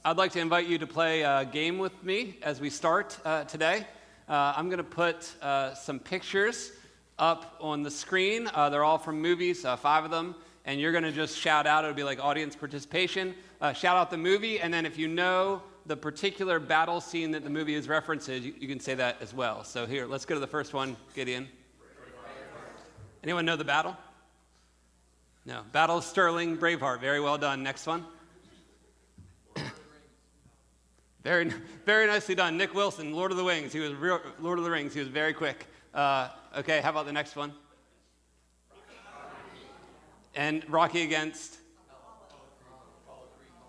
I'd like to invite you to play a game with me as we start today. I'm going to put some pictures up on the screen. They're all from movies, 5 of them, and you're going to just shout out. It'll be like audience participation. Shout out the movie, and then if you know the particular battle scene that the movie is references, you can say that as well. So here, let's go to the first one, Gideon. Anyone know the battle? No. Battle of Stirling, Braveheart. Very well done. Next one. Very, very nicely done. Nick Wilson, Lord of the Rings. He was Lord of the Rings. He was very quick. Okay, how about the next one? And Rocky against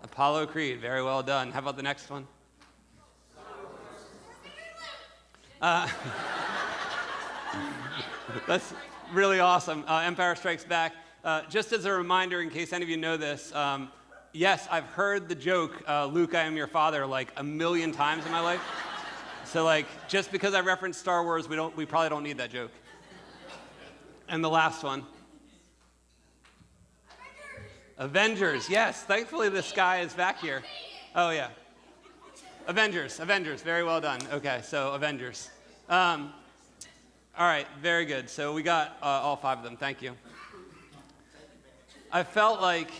Apollo Creed. Very well done. How about the next one? That's really awesome. Empire Strikes Back. Just as a reminder, in case any of you know this, yes, I've heard the joke, Luke, I am your father, like a million times in my life. So like, just because I referenced Star Wars, we probably don't need that joke. And the last one. Avengers, yes. Thankfully this guy is back here. Oh yeah. Avengers, very well done. Okay, so Avengers. All right, very good. So we got all 5 of them, thank you. I felt like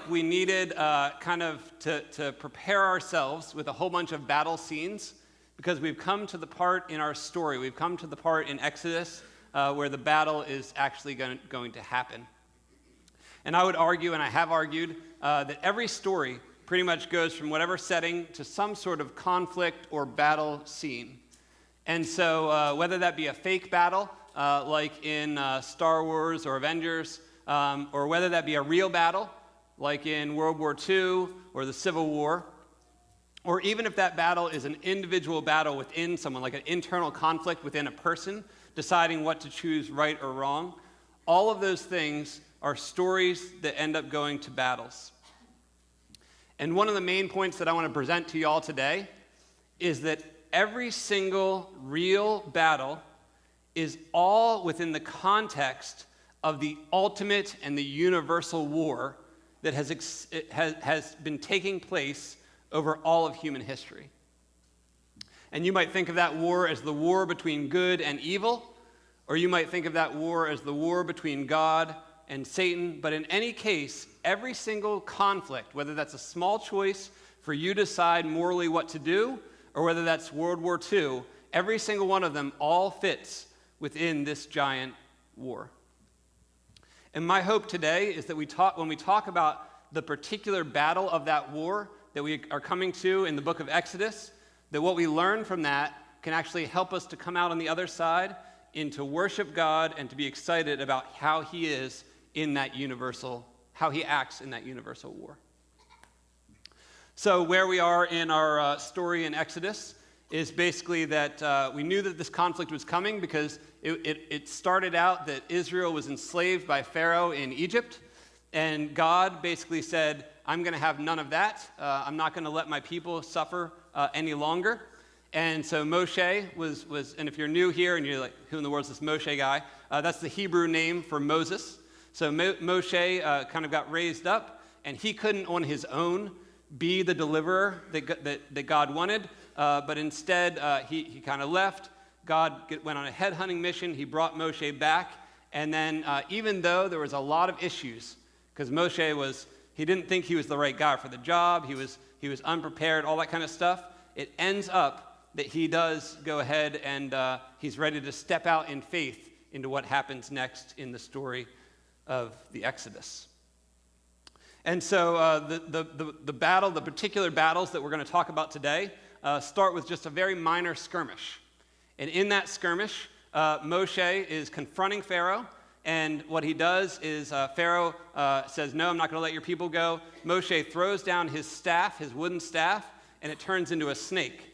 we needed kind of to prepare ourselves with a whole bunch of battle scenes because we've come to the part in our story, we've come to the part in Exodus where the battle is actually going to happen. And I would argue, and I have argued, that every story pretty much goes from whatever setting to some sort of conflict or battle scene. And so whether that be a fake battle, like in Star Wars or Avengers, or whether that be a real battle, like in World War II or the Civil War, or even if that battle is an individual battle within someone, like an internal conflict within a person, deciding what to choose right or wrong, all of those things are stories that end up going to battles. And one of the main points that I want to present to you all today is that every single real battle is all within the context of the ultimate and the universal war that has been taking place over all of human history. And you might think of that war as the war between good and evil, or you might think of that war as the war between God and Satan. But in any case, every single conflict, whether that's a small choice for you to decide morally what to do, or whether that's World War II, every single one of them all fits within this giant war. And my hope today is that when we talk about the particular battle of that war that we are coming to in the book of Exodus, that what we learn from that can actually help us to come out on the other side and to worship God and to be excited about how he is in that universal, how he acts in that universal war. So where we are in our story in Exodus is basically that we knew that this conflict was coming because it started out that Israel was enslaved by Pharaoh in Egypt, and God basically said, I'm going to have none of that. I'm not going to let my people suffer any longer. And so Moshe was, and if you're new here and you're like, who in the world is this Moshe guy? That's the Hebrew name for Moses. So Moshe kind of got raised up, and he couldn't on his own be the deliverer that God wanted, but instead he kind of left. God went on a headhunting mission. He brought Moshe back, and then even though there was a lot of issues, because Moshe he didn't think he was the right guy for the job, he was unprepared, all that kind of stuff, it ends up that he does go ahead and he's ready to step out in faith into what happens next in the story of the Exodus. And so the battle, the particular battles that we're going to talk about today, start with just a very minor skirmish. And in that skirmish, Moshe is confronting Pharaoh, and what he does is Pharaoh says, no, I'm not going to let your people go. Moshe throws down his staff, his wooden staff, and it turns into a snake.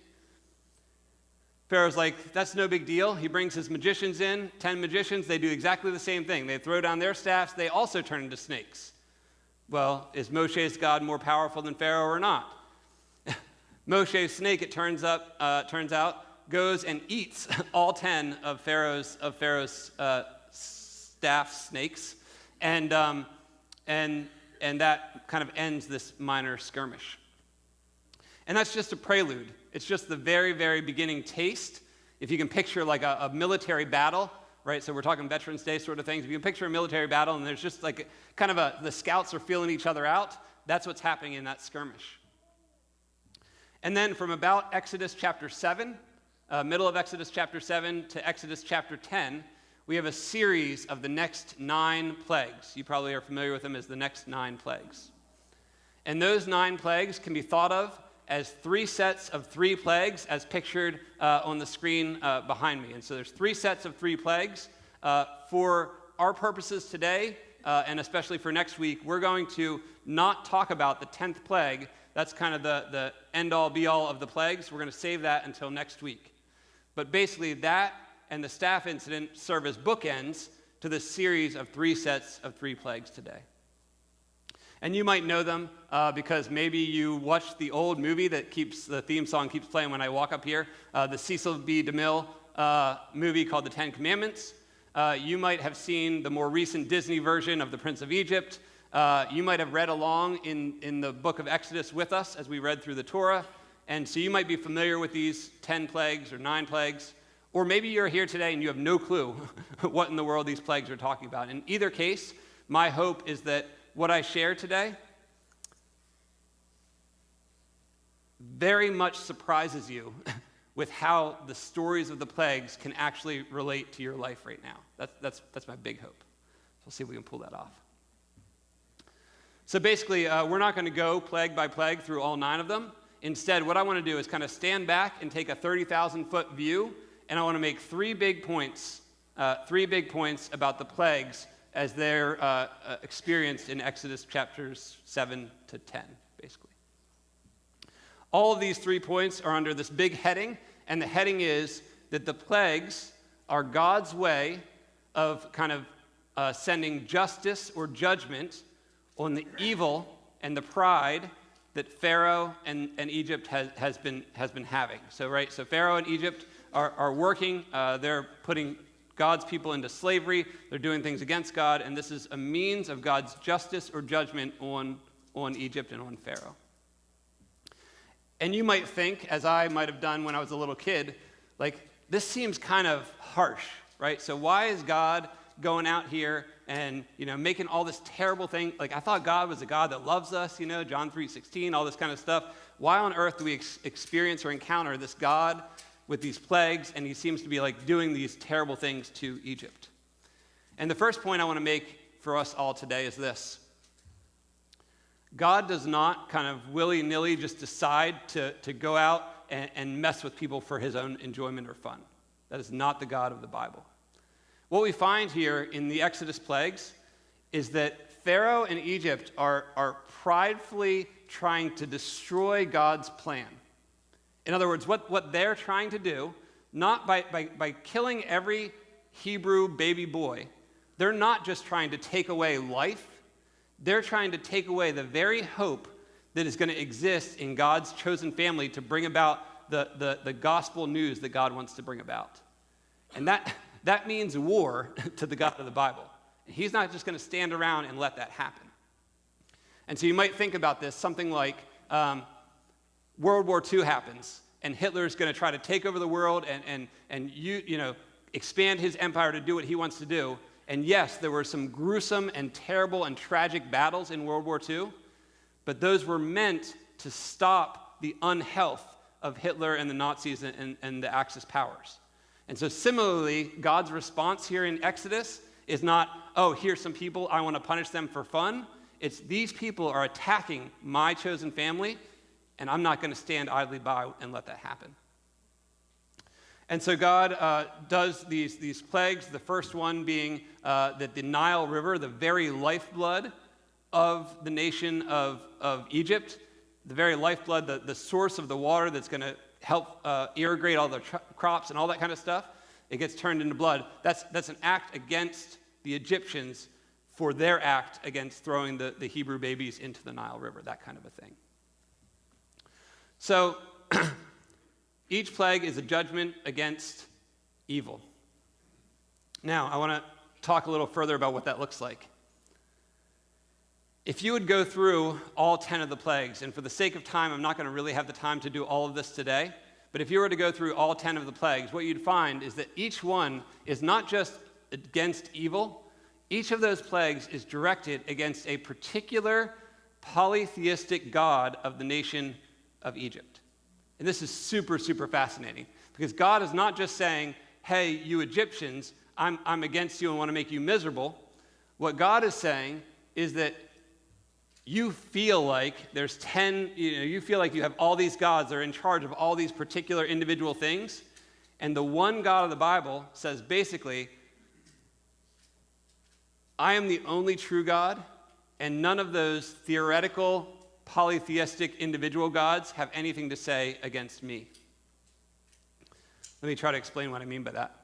Pharaoh's like, that's no big deal. He brings his magicians in, 10 magicians, they do exactly the same thing. They throw down their staffs, they also turn into snakes. Well, is Moshe's God more powerful than Pharaoh or not? Moshe's snake, it turns out, goes and eats all 10 of Pharaoh's staff snakes, and and that kind of ends this minor skirmish. And that's just a prelude. It's just the very, very beginning taste. If you can picture like a military battle, right? So we're talking Veterans Day sort of things. If you can picture a military battle and there's just like the scouts are feeling each other out, that's what's happening in that skirmish. And then from about Exodus chapter 7, middle of Exodus chapter 7 to Exodus chapter 10, we have a series of the next 9 plagues. You probably are familiar with them as the next 9 plagues. And those 9 plagues can be thought of as 3 sets of 3 plagues as pictured on the screen behind me. And so there's 3 sets of 3 plagues. For our purposes today, and especially for next week, we're going to not talk about the 10th plague. That's kind of the end-all, be-all of the plagues. We're going to save that until next week. But basically, that and the staff incident serve as bookends to this series of 3 sets of 3 plagues today. And you might know them because maybe you watched the old movie that the theme song keeps playing when I walk up here, the Cecil B. DeMille movie called The Ten Commandments. You might have seen the more recent Disney version of The Prince of Egypt. You might have read along in the book of Exodus with us as we read through the Torah. And so you might be familiar with these 10 plagues or 9 plagues. Or maybe you're here today and you have no clue what in the world these plagues are talking about. In either case, my hope is that what I share today very much surprises you with how the stories of the plagues can actually relate to your life right now. That's my big hope. So we'll see if we can pull that off. So basically, we're not going to go plague by plague through all 9 of them. Instead, what I want to do is kind of stand back and take a 30,000-foot view, and I want to make 3 big points about the plagues as they're experienced in Exodus chapters 7 to 10, basically. All of these 3 points are under this big heading, and the heading is that the plagues are God's way of kind of sending justice or judgment on the evil and the pride that Pharaoh and Egypt has been having. So Pharaoh and Egypt are working. They're putting God's people into slavery. They're doing things against God, and this is a means of God's justice or judgment on Egypt and on Pharaoh. And you might think, as I might have done when I was a little kid, like, this seems kind of harsh, right? So why is God going out here and, making all this terrible thing? Like, I thought God was a God that loves us, John 3:16, all this kind of stuff. Why on earth do we experience or encounter this God with these plagues, and he seems to be like doing these terrible things to Egypt? And the first point I want to make for us all today is this. God does not kind of willy-nilly just decide to go out and mess with people for his own enjoyment or fun. That is not the God of the Bible. What we find here in the Exodus plagues is that Pharaoh and Egypt are pridefully trying to destroy God's plan. In other words, what they're trying to do, not by killing every Hebrew baby boy, they're not just trying to take away life, they're trying to take away the very hope that is going to exist in God's chosen family to bring about the gospel news that God wants to bring about. And that means war to the God of the Bible. He's not just going to stand around and let that happen. And so you might think about this, something like World War II happens, and Hitler's going to try to take over the world and expand his empire to do what he wants to do. And yes, there were some gruesome and terrible and tragic battles in World War II, but those were meant to stop the unhealth of Hitler and the Nazis and the Axis powers. And so similarly, God's response here in Exodus is not, oh, here's some people, I want to punish them for fun. It's these people are attacking my chosen family, and I'm not going to stand idly by and let that happen. And so God does these plagues, the first one being that the Nile River, the very lifeblood of the nation of Egypt, the very lifeblood, the source of the water that's going to help irrigate all the crops and all that kind of stuff, it gets turned into blood. That's an act against the Egyptians for their act against throwing the Hebrew babies into the Nile River, that kind of a thing. So each plague is a judgment against evil. Now, I want to talk a little further about what that looks like. If you would go through all 10 of the plagues, and for the sake of time, I'm not going to really have the time to do all of this today, but if you were to go through all 10 of the plagues, what you'd find is that each one is not just against evil, each of those plagues is directed against a particular polytheistic god of the nation of Egypt. And this is super, super fascinating, because God is not just saying, hey, you Egyptians, I'm against you and want to make you miserable. What God is saying is that you feel like there's 10, you feel like you have all these gods that are in charge of all these particular individual things, and the one God of the Bible says basically, I am the only true God, and none of those theoretical, polytheistic individual gods have anything to say against me. Let me try to explain what I mean by that.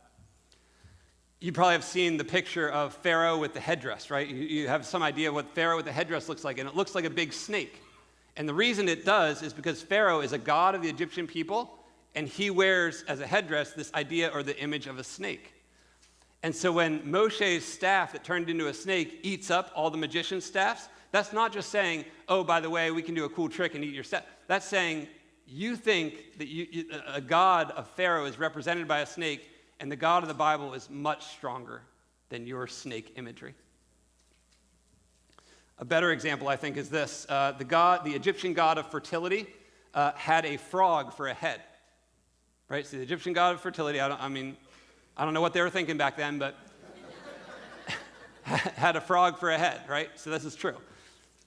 You probably have seen the picture of Pharaoh with the headdress, right? You have some idea what Pharaoh with the headdress looks like, and it looks like a big snake. And the reason it does is because Pharaoh is a god of the Egyptian people, and he wears as a headdress this idea or the image of a snake. And so when Moshe's staff that turned into a snake eats up all the magician's staffs, that's not just saying, oh, by the way, we can do a cool trick and eat your staff. That's saying you think that a god of Pharaoh is represented by a snake, and the God of the Bible is much stronger than your snake imagery. A better example, I think, is this. The Egyptian god of fertility had a frog for a head. Right? So the Egyptian god of fertility, I don't know what they were thinking back then, but had a frog for a head, right? So this is true.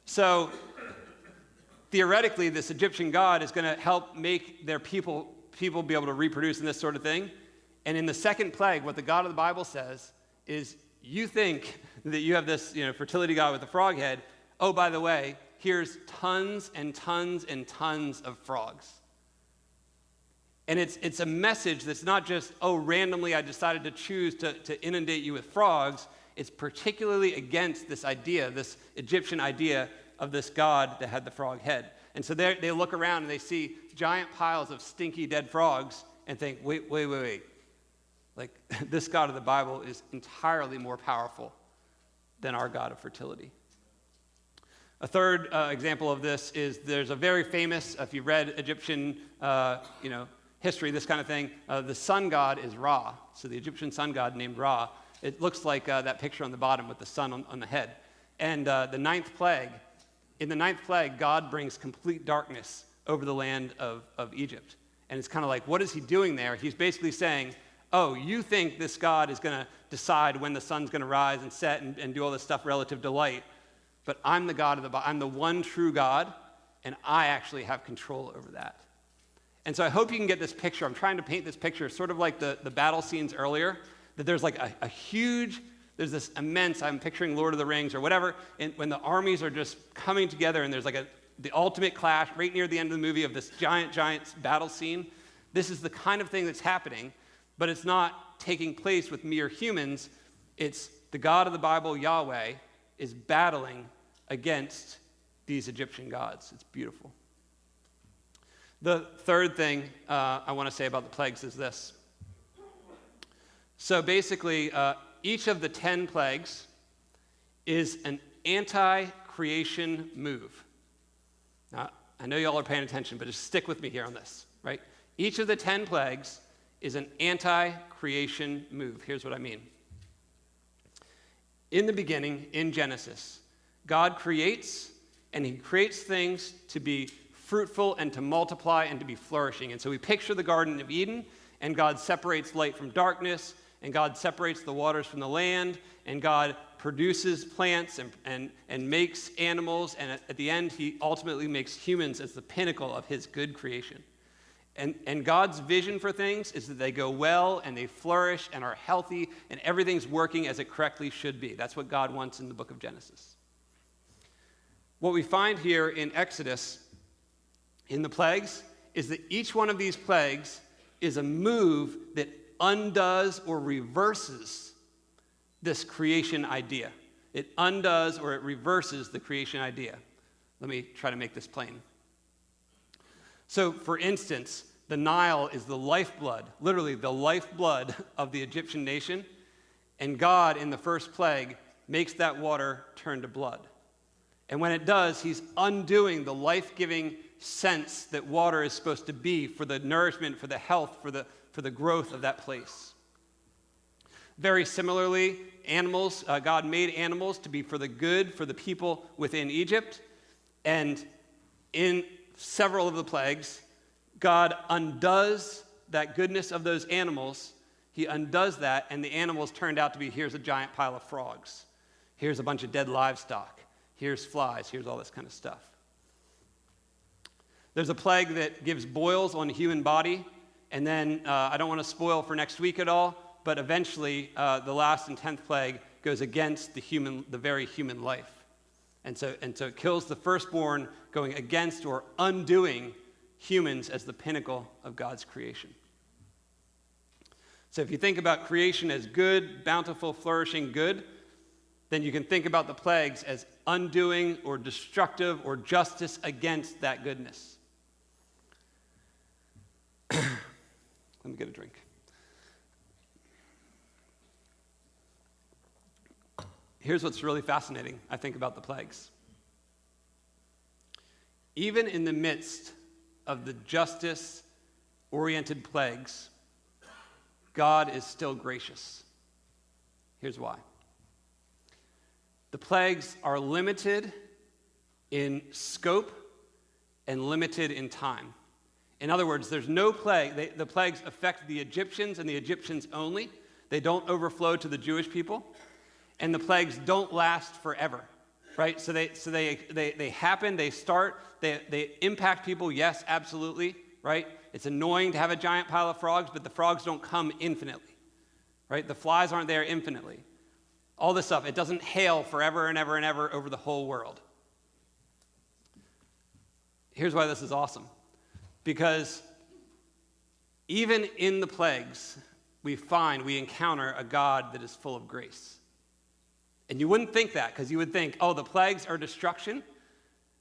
So theoretically, this Egyptian god is going to help make their people be able to reproduce and this sort of thing. And in the second plague, what the God of the Bible says is, you think that you have this, fertility god with a frog head. Oh, by the way, here's tons and tons and tons of frogs. And it's a message that's not just, oh, randomly I decided to choose to inundate you with frogs. It's particularly against this idea, this Egyptian idea of this god that had the frog head. And so they look around and they see giant piles of stinky dead frogs and think, wait. Like, this God of the Bible is entirely more powerful than our God of fertility. A third example of this is there's a very famous, if you've read Egyptian, history, this kind of thing, the sun god is Ra. So the Egyptian sun god named Ra. It looks like that picture on the bottom with the sun on the head. And the ninth plague, in the ninth plague, God brings complete darkness over the land of Egypt. And it's kind of like, what is he doing there? He's basically saying, oh, you think this God is going to decide when the sun's going to rise and set and do all this stuff relative to light, but I'm the God of the Bible. I'm the one true God, and I actually have control over that. And so I hope you can get this picture. I'm trying to paint this picture sort of like the battle scenes earlier, that there's like a huge, there's this immense, I'm picturing Lord of the Rings or whatever, and when the armies are just coming together and there's like the ultimate clash right near the end of the movie of this giant battle scene. This is the kind of thing that's happening. But it's not taking place with mere humans. It's the God of the Bible, Yahweh, is battling against these Egyptian gods. It's beautiful. The third thing I want to say about the plagues is this. So basically, each of the 10 plagues is an anti-creation move. Now, I know y'all are paying attention, but just stick with me here on this, right? Each of the 10 plagues is an anti-creation move. Here's what I mean. In the beginning, in Genesis, God creates, and he creates things to be fruitful and to multiply and to be flourishing. And so we picture the Garden of Eden, and God separates light from darkness, and God separates the waters from the land, and God produces plants and makes animals, and at the end, he ultimately makes humans as the pinnacle of his good creation. And God's vision for things is that they go well and they flourish and are healthy and everything's working as it correctly should be. That's what God wants in the book of Genesis. What we find here in Exodus, in the plagues, is that each one of these plagues is a move that undoes or reverses this creation idea. It undoes or it reverses the creation idea. Let me try to make this plain. So, for instance, the Nile is the lifeblood, literally the lifeblood of the Egyptian nation, and God, in the first plague, makes that water turn to blood. And when it does, he's undoing the life-giving sense that water is supposed to be for the nourishment, for the health, for the growth of that place. Very similarly, animals, God made animals to be for the good for the people within Egypt. And in several of the plagues, God undoes that goodness of those animals. He undoes that, and the animals turned out to be, here's a giant pile of frogs. Here's a bunch of dead livestock. Here's flies. Here's all this kind of stuff. There's a plague that gives boils on the human body, and then I don't want to spoil for next week at all, but eventually the last and 10th plague goes against the very human life. And so it kills the firstborn, going against or undoing humans as the pinnacle of God's creation. So if you think about creation as good, bountiful, flourishing good, then you can think about the plagues as undoing or destructive or justice against that goodness. Let me get a drink. Here's what's really fascinating, I think, about the plagues. Even in the midst of the justice-oriented plagues, God is still gracious. Here's why. The plagues are limited in scope and limited in time. In other words, there's no plague. The plagues affect the Egyptians and the Egyptians only. They don't overflow to the Jewish people. And the plagues don't last forever, right? So they happen, they start, they impact people, yes, absolutely, right? It's annoying to have a giant pile of frogs, but the frogs don't come infinitely, right? The flies aren't there infinitely. All this stuff, it doesn't hail forever and ever and ever over the whole world. Here's why this is awesome. Because even in the plagues, we encounter a God that is full of grace. And you wouldn't think that, because you would think, oh, the plagues are destruction.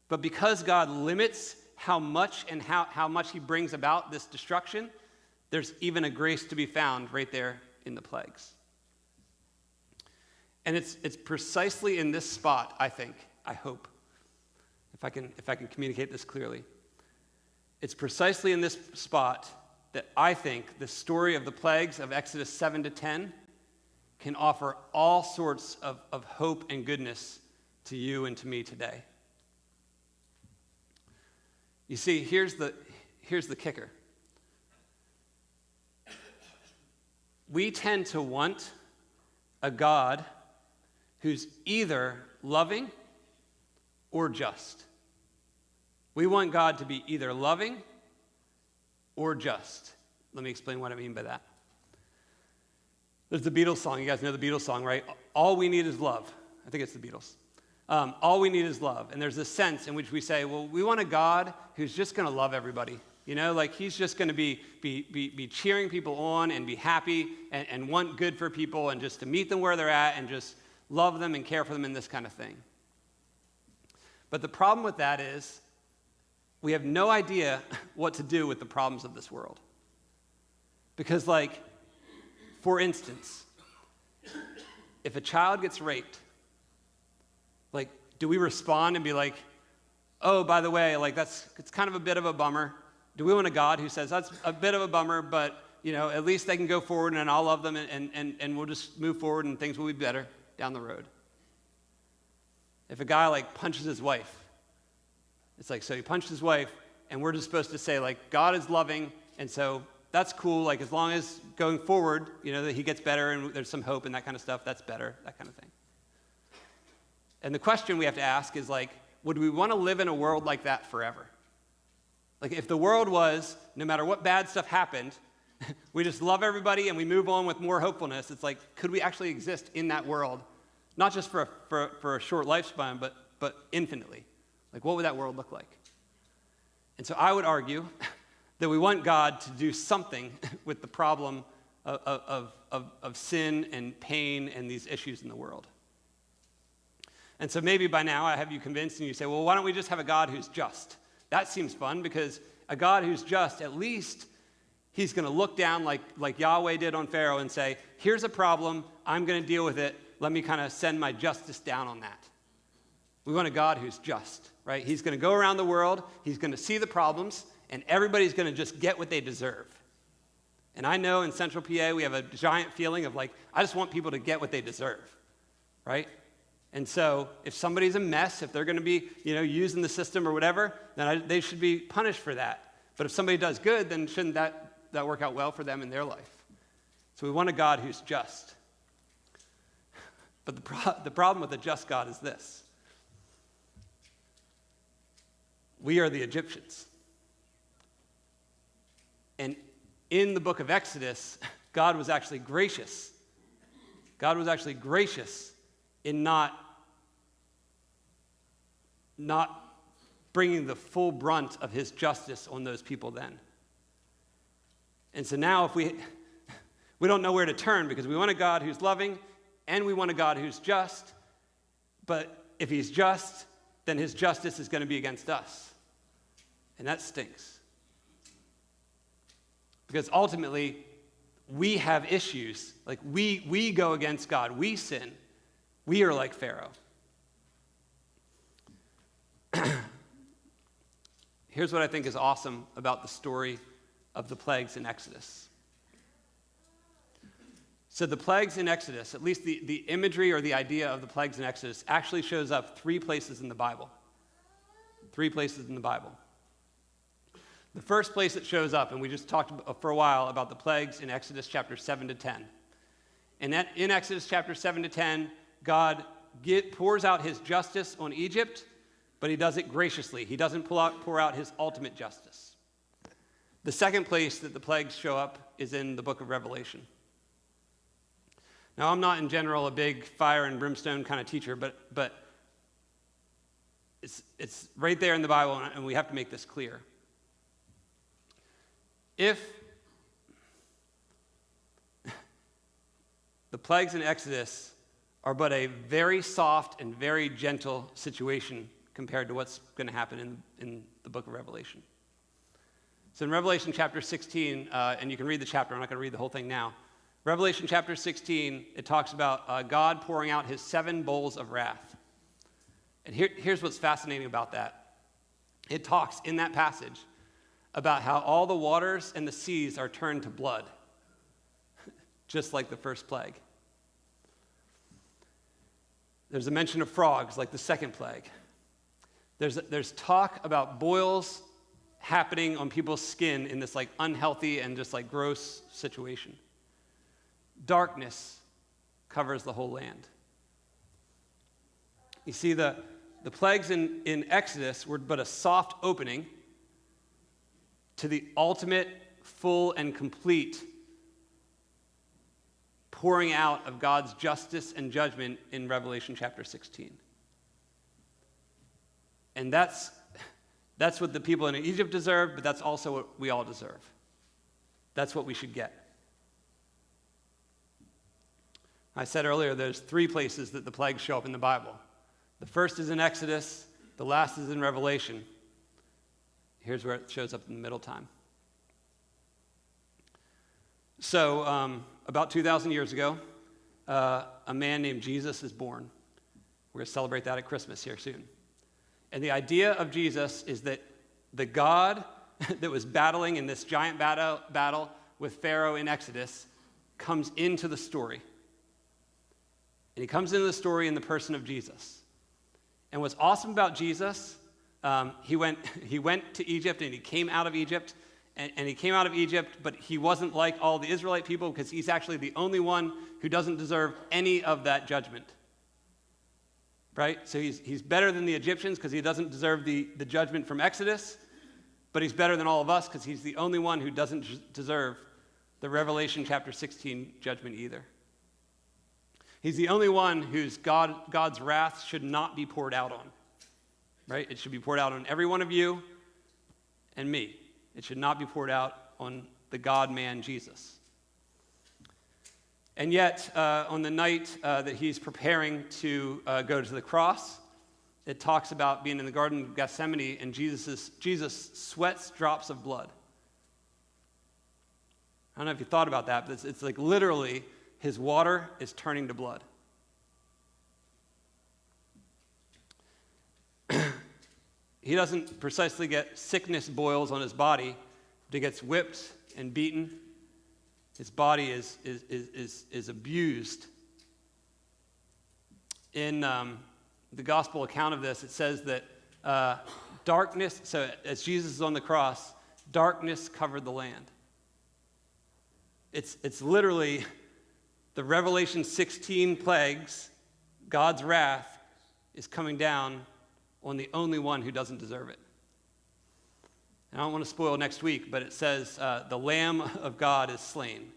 But because God limits how much and how much he brings about this destruction, there's even a grace to be found right there in the plagues. And it's precisely in this spot, I hope, if I can communicate this clearly. It's precisely in this spot that I think the story of the plagues of Exodus 7 to 10 can offer all sorts of hope and goodness to you and to me today. You see, here's the kicker. We tend to want a God who's either loving or just. We want God to be either loving or just. Let me explain what I mean by that. There's the Beatles song. You guys know the Beatles song, right? All we need is love. I think it's the Beatles. All we need is love. And there's this sense in which we say, well, we want a God who's just going to love everybody. You know, like he's just going to be cheering people on and be happy and want good for people and just to meet them where they're at and just love them and care for them and this kind of thing. But the problem with that is we have no idea what to do with the problems of this world. Because, like, for instance, if a child gets raped, like, do we respond and be like, oh, by the way, like, it's kind of a bit of a bummer. Do we want a God who says, that's a bit of a bummer, but, you know, at least they can go forward and I'll love them and we'll just move forward and things will be better down the road? If a guy, like, punches his wife, it's like, so he punched his wife, and we're just supposed to say, like, God is loving, and so that's cool, like, as long as going forward, you know, that he gets better and there's some hope and that kind of stuff, that's better, that kind of thing. And the question we have to ask is, like, would we want to live in a world like that forever? Like, if the world was, no matter what bad stuff happened, we just love everybody and we move on with more hopefulness, it's like, could we actually exist in that world, not just for a short lifespan, but infinitely? Like, what would that world look like? And so I would argue that we want God to do something with the problem of sin and pain and these issues in the world. And so maybe by now I have you convinced and you say, well, why don't we just have a God who's just? That seems fun, because a God who's just, at least he's going to look down like Yahweh did on Pharaoh and say, here's a problem, I'm going to deal with it, let me kind of send my justice down on that. We want a God who's just, right? He's going to go around the world, he's going to see the problems, and everybody's going to just get what they deserve. And I know in Central PA we have a giant feeling of like, I just want people to get what they deserve, right? And so if somebody's a mess, if they're going to be, using the system or whatever, then they should be punished for that. But if somebody does good, then shouldn't that work out well for them in their life? So we want a God who's just. But the problem with a just God is this. We are the Egyptians. And in the book of Exodus, God was actually gracious. God was actually gracious in not bringing the full brunt of his justice on those people then. And so now if we don't know where to turn because we want a God who's loving and we want a God who's just, but if he's just, then his justice is going to be against us. And that stinks. Because ultimately, we have issues. Like we go against God. We sin. We are like Pharaoh. Here's what I think is awesome about the story of the plagues in Exodus. So the plagues in Exodus, at least the imagery or the idea of the plagues in Exodus, actually shows up 3 places in the Bible. 3 places in the Bible. The first place it shows up, and we just talked for a while about the plagues in Exodus chapter 7 to 10. And that in Exodus chapter 7 to 10, God pours out his justice on Egypt, but he does it graciously. He doesn't pour out his ultimate justice. The second place that the plagues show up is in the book of Revelation. Now, I'm not in general a big fire and brimstone kind of teacher, but it's right there in the Bible, and we have to make this clear. If the plagues in Exodus are but a very soft and very gentle situation compared to what's going to happen in the book of Revelation. So in Revelation chapter 16, and you can read the chapter, I'm not going to read the whole thing now. Revelation chapter 16, it talks about God pouring out his 7 bowls of wrath. And here's what's fascinating about that. It talks in that passage about how all the waters and the seas are turned to blood, just like the first plague. There's a mention of frogs, like the second plague. There's talk about boils happening on people's skin in this like unhealthy and just like gross situation. Darkness covers the whole land. You see, the plagues in Exodus were but a soft opening to the ultimate, full, and complete pouring out of God's justice and judgment in Revelation chapter 16. And that's what the people in Egypt deserved, but that's also what we all deserve. That's what we should get. I said earlier there's 3 places that the plagues show up in the Bible. The first is in Exodus, the last is in Revelation. Here's where it shows up in the middle time. So, about 2,000 years ago, a man named Jesus is born. We're going to celebrate that at Christmas here soon. And the idea of Jesus is that the God that was battling in this giant battle with Pharaoh in Exodus comes into the story. And he comes into the story in the person of Jesus. And what's awesome about Jesus, he went to Egypt and he came out of Egypt. And he came out of Egypt, but he wasn't like all the Israelite people because he's actually the only one who doesn't deserve any of that judgment. Right? So he's better than the Egyptians because he doesn't deserve the judgment from Exodus, but he's better than all of us because he's the only one who doesn't deserve the Revelation chapter 16 judgment either. He's the only one whose God's wrath should not be poured out on. Right? It should be poured out on every one of you and me. It should not be poured out on the God-man Jesus. And yet, on the night that he's preparing to go to the cross, it talks about being in the Garden of Gethsemane, and Jesus sweats drops of blood. I don't know if you thought about that, but it's like literally his water is turning to blood. He doesn't precisely get sickness boils on his body, but he gets whipped and beaten. His body is abused. In the gospel account of this, it says that darkness, so as Jesus is on the cross, darkness covered the land. It's literally the Revelation 16 plagues, God's wrath, is coming down on the only one who doesn't deserve it. And I don't want to spoil next week, but it says the Lamb of God is slain.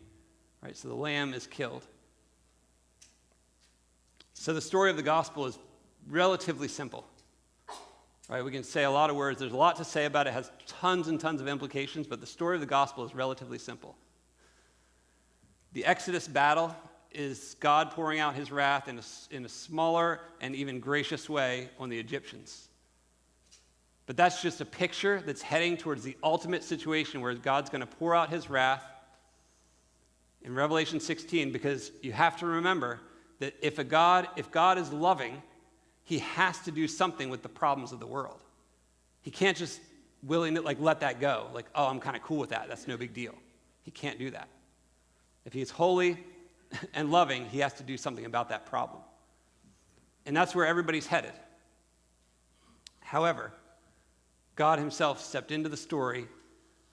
Right? So the Lamb is killed. So the story of the gospel is relatively simple. Right? We can say a lot of words. There's a lot to say about it. It has tons and tons of implications, but the story of the gospel is relatively simple. The Exodus battle is God pouring out his wrath in a smaller and even gracious way on the Egyptians. But that's just a picture that's heading towards the ultimate situation where God's going to pour out his wrath in Revelation 16, because you have to remember that if God is loving, he has to do something with the problems of the world. He can't just willingly let that go. Oh, I'm kind of cool with that. That's no big deal. He can't do that. If he's holy and loving, he has to do something about that problem. And that's where everybody's headed. However, God himself stepped into the story,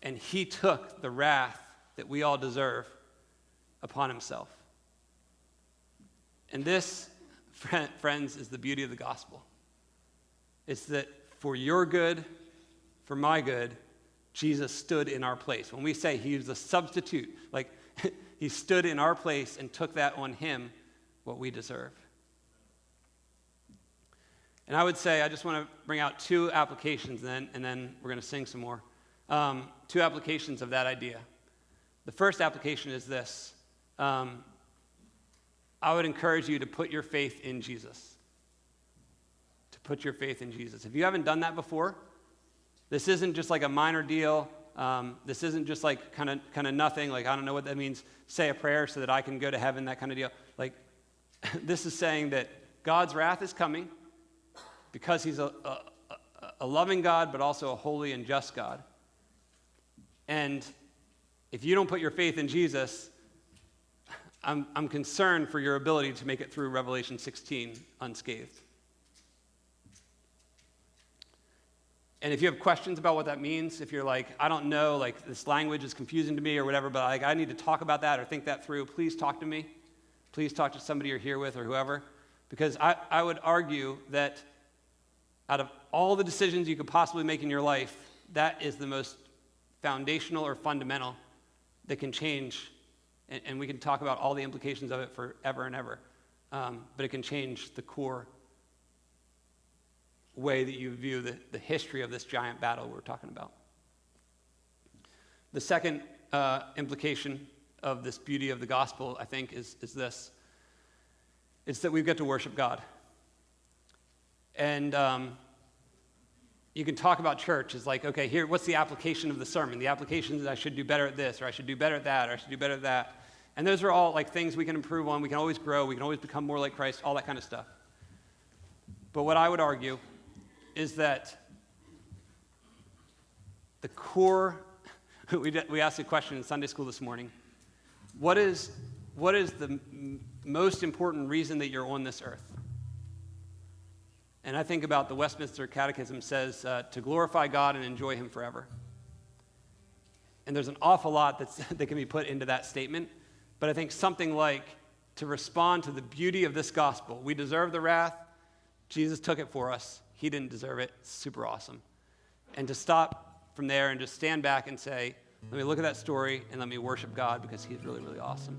and he took the wrath that we all deserve upon himself. And this, friends, is the beauty of the gospel. It's that for your good, for my good, Jesus stood in our place. When we say he was a substitute, he stood in our place and took that on him, what we deserve. And I would say, I just want to bring out two applications and then we're going to sing some more. Two applications of that idea. The first application is this. I would encourage you to put your faith in Jesus. To put your faith in Jesus. If you haven't done that before, this isn't just like a minor deal. This isn't just kind of nothing. I don't know what that means. Say a prayer so that I can go to heaven, that kind of deal. This is saying that God's wrath is coming because he's a loving God, but also a holy and just God. And if you don't put your faith in Jesus, I'm concerned for your ability to make it through Revelation 16 unscathed. And if you have questions about what that means, if you're I don't know, this language is confusing to me or whatever, but I need to talk about that or think that through, please talk to me. Please talk to somebody you're here with or whoever. Because I would argue that out of all the decisions you could possibly make in your life, that is the most foundational or fundamental that can change. And we can talk about all the implications of it forever and ever. But it can change the core way that you view the history of this giant battle we're talking about. The second implication of this beauty of the gospel, I think, is this. It's that we've got to worship God. And you can talk about church as okay, here, what's the application of the sermon? The application is I should do better at this, or I should do better at that, or I should do better at that. And those are all things we can improve on. We can always grow. We can always become more like Christ, all that kind of stuff. But what I would argue is that the core, we asked a question in Sunday school this morning, what is the most important reason that you're on this earth? And I think about the Westminster Catechism says to glorify God and enjoy him forever. And there's an awful lot that can be put into that statement, but I think something like to respond to the beauty of this gospel. We deserve the wrath. Jesus took it for us. He didn't deserve it. It's super awesome. And to stop from there and just stand back and say, let me look at that story and let me worship God because he's really, really awesome.